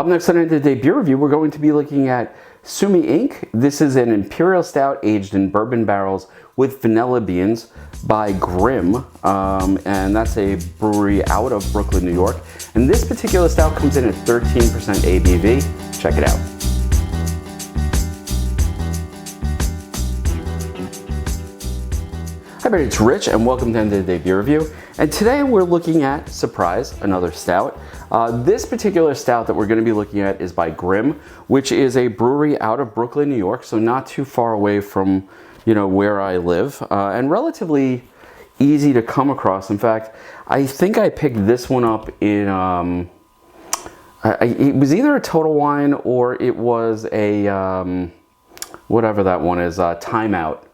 Up next on the Day Beer Review, we're going to be looking at Sumi Inc. This is an Imperial Stout aged in bourbon barrels with vanilla beans by Grimm, and that's a brewery out of Brooklyn, New York. And this particular stout comes in at 13% ABV. Check it out. Hi everybody, it's Rich and welcome to the Day Beer Review. And today we're looking at, surprise, another stout. This particular stout that we're going to be looking at is by Grimm, which is a brewery out of Brooklyn, New York, so not too far away from, where I live, and relatively easy to come across. In fact, I think I picked this one up in, it was either a Total Wine or it was a, whatever that one is, Time Out.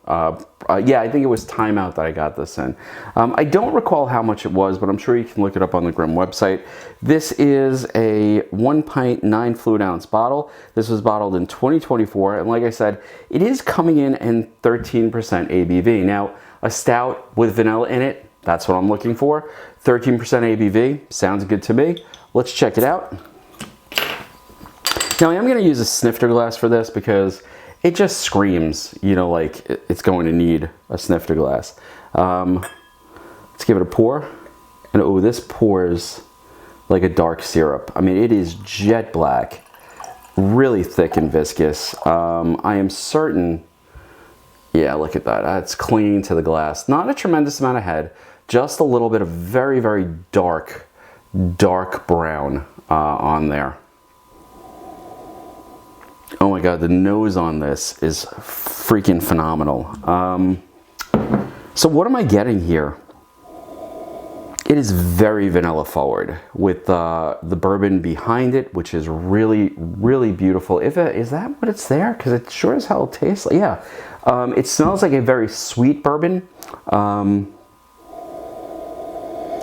Yeah, I think it was Time Out that I got this in. I don't recall how much it was, but I'm sure you can look it up on the Grimm website. This is a 1 pint, 9 fluid ounce bottle. This was bottled in 2024, and like I said, it is coming in 13% ABV. Now, a stout with vanilla in it, that's what I'm looking for. 13% ABV, sounds good to me. Let's check it out. Now, I'm gonna use a snifter glass for this because it just screams, like it's going to need a snifter glass. Let's give it a pour. And oh, this pours like a dark syrup. I mean, it is jet black, really thick and viscous. I am certain, yeah, look at that. It's clinging to the glass. Not a tremendous amount of head, just a little bit of very, very dark brown on there. Oh my God, the nose on this is freaking phenomenal. So what am I getting here? It is very vanilla forward with the bourbon behind it, which is really, really beautiful. Is that what it's there? Because it sure as hell tastes like, yeah. It smells like a very sweet bourbon.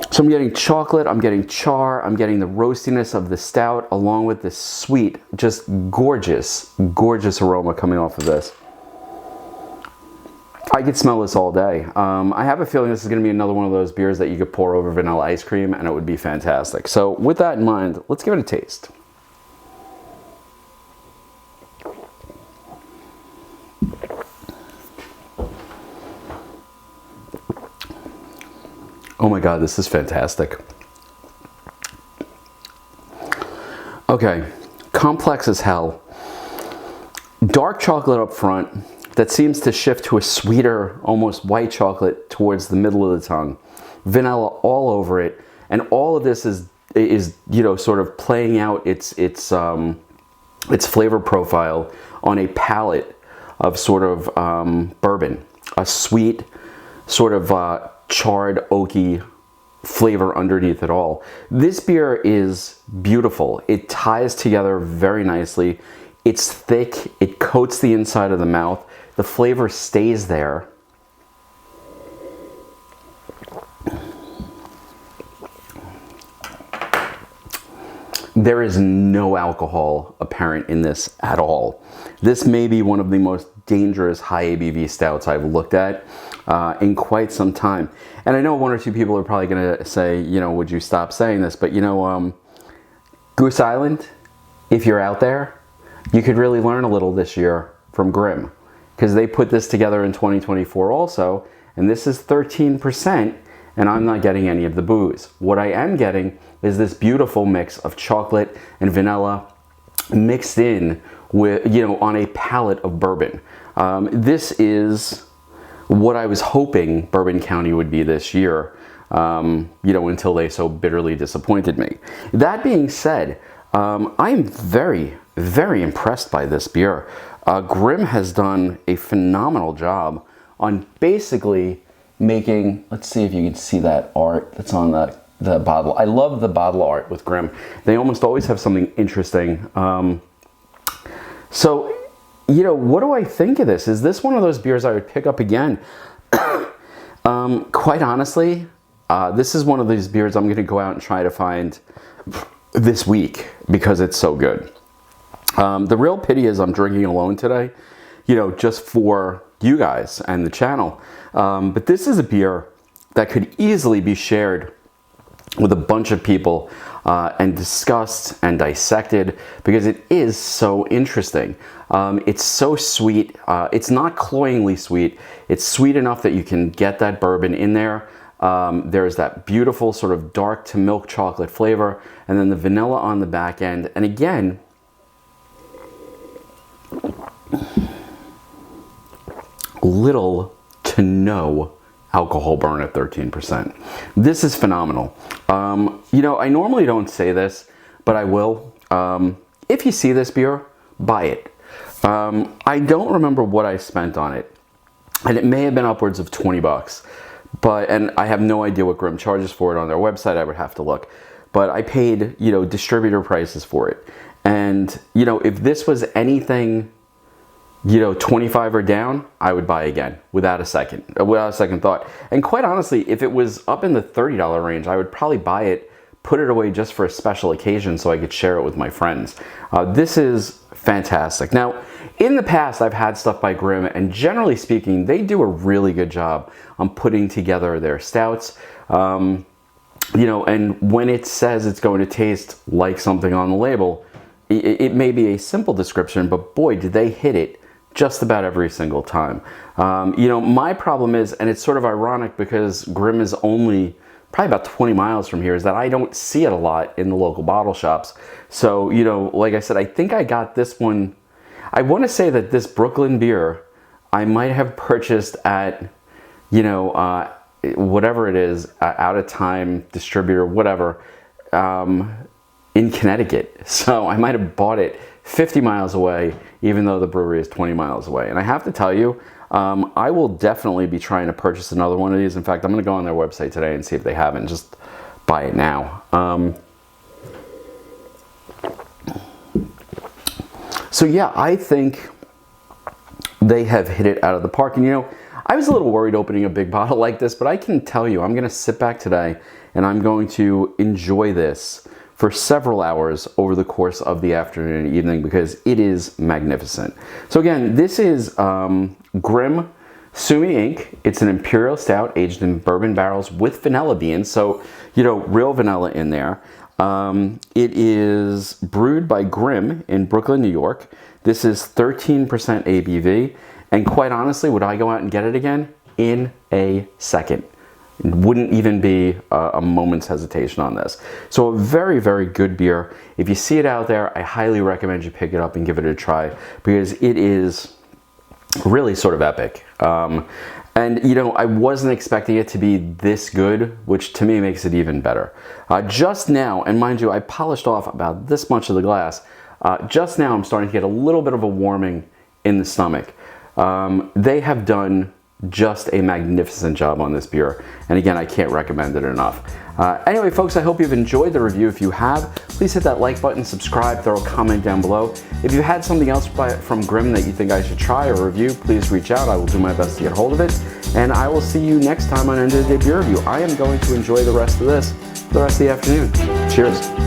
So I'm getting chocolate, I'm getting char, I'm getting the roastiness of the stout along with this sweet, just gorgeous, gorgeous aroma coming off of this. I could smell this all day. I have a feeling this is going to be another one of those beers that you could pour over vanilla ice cream and it would be fantastic. So with that in mind, let's give it a taste. Oh my God, this is fantastic. Okay, complex as hell. Dark chocolate up front that seems to shift to a sweeter, almost white chocolate towards the middle of the tongue. Vanilla all over it, and all of this is sort of playing out its flavor profile on a palate of sort of bourbon, a sweet sort of charred oaky flavor underneath it all. This beer is beautiful. It ties together very nicely. It's thick. It coats the inside of the mouth. The flavor stays there. There is no alcohol apparent in this at all. This may be one of the most dangerous high ABV stouts I've looked at in quite some time. And I know one or two people are probably gonna say, would you stop saying this? But Goose Island, if you're out there, you could really learn a little this year from Grimm, because they put this together in 2024 also, and this is 13%, and I'm not getting any of the booze. What I am getting is this beautiful mix of chocolate and vanilla mixed in with, on a palate of bourbon. This is what I was hoping Bourbon County would be this year, until they so bitterly disappointed me. That being said, I am very, very impressed by this beer. Grimm has done a phenomenal job on basically making, let's see if you can see that art that's on the bottle. I love the bottle art with Grimm. They almost always have something interesting. So, what do I think of this? Is this one of those beers I would pick up again? Quite honestly, this is one of these beers I'm going to go out and try to find this week because it's so good. The real pity is I'm drinking alone today, just for you guys and the channel. But this is a beer that could easily be shared with a bunch of people. and discussed and dissected because it is so interesting. It's so sweet. It's not cloyingly sweet. It's sweet enough that you can get that bourbon in there. There's that beautiful sort of dark to milk chocolate flavor, and then the vanilla on the back end. And again, little to no alcohol burn at 13%. This is phenomenal. You know, I normally don't say this, but I will. If you see this beer, buy it. I don't remember what I spent on it, and it may have been upwards of 20 bucks. And I have no idea what Grimm charges for it on their website. I would have to look. But I paid, you know, distributor prices for it. And, you know, if this was anything, you know, 25 or down, I would buy again without a second thought. And quite honestly, if it was up in the $30 range, I would probably buy it, put it away just for a special occasion so I could share it with my friends. This is fantastic. Now, in the past, I've had stuff by Grimm, and generally speaking, they do a really good job on putting together their stouts. You know, and when it says it's going to taste like something on the label, it may be a simple description, but boy, did they hit it just about every single time. You know, my problem is, and it's sort of ironic because Grimm is only probably about 20 miles from here, is that I don't see it a lot in the local bottle shops. So, you know, like I said, I think I got this one. I want to say that this Brooklyn beer, I might have purchased at, you know, whatever it is, out of time distributor, whatever, in Connecticut. So I might have bought it 50 miles away, even though the brewery is 20 miles away. And I have to tell you, I will definitely be trying to purchase another one of these. In fact, I'm going to go on their website today and see if they haven't. Just buy it now. So yeah, I think they have hit it out of the park. And you know, I was a little worried opening a big bottle like this, but I can tell you, I'm going to sit back today and I'm going to enjoy this for several hours over the course of the afternoon and evening because it is magnificent. So again, this is Grimm Sumi Inc. It's an Imperial Stout aged in bourbon barrels with vanilla beans. So, you know, real vanilla in there. It is brewed by Grimm in Brooklyn, New York. This is 13% ABV. And quite honestly, would I go out and get it again? In a second. It wouldn't even be a moment's hesitation on this. So a very, very good beer. If you see it out there, I highly recommend you pick it up and give it a try because it is really sort of epic. And you know, I wasn't expecting it to be this good, which to me makes it even better. Just now, and mind you, I polished off about this much of the glass. Just now I'm starting to get a little bit of a warming in the stomach. They have done just a magnificent job on this beer. And again, I can't recommend it enough. Anyway, folks, I hope you've enjoyed the review. If you have, please hit that like button, subscribe, throw a comment down below. If you had something else from Grimm that you think I should try or review, please reach out. I will do my best to get a hold of it. And I will see you next time on End of the Day Beer Review. I am going to enjoy the rest of this for the rest of the afternoon. Cheers.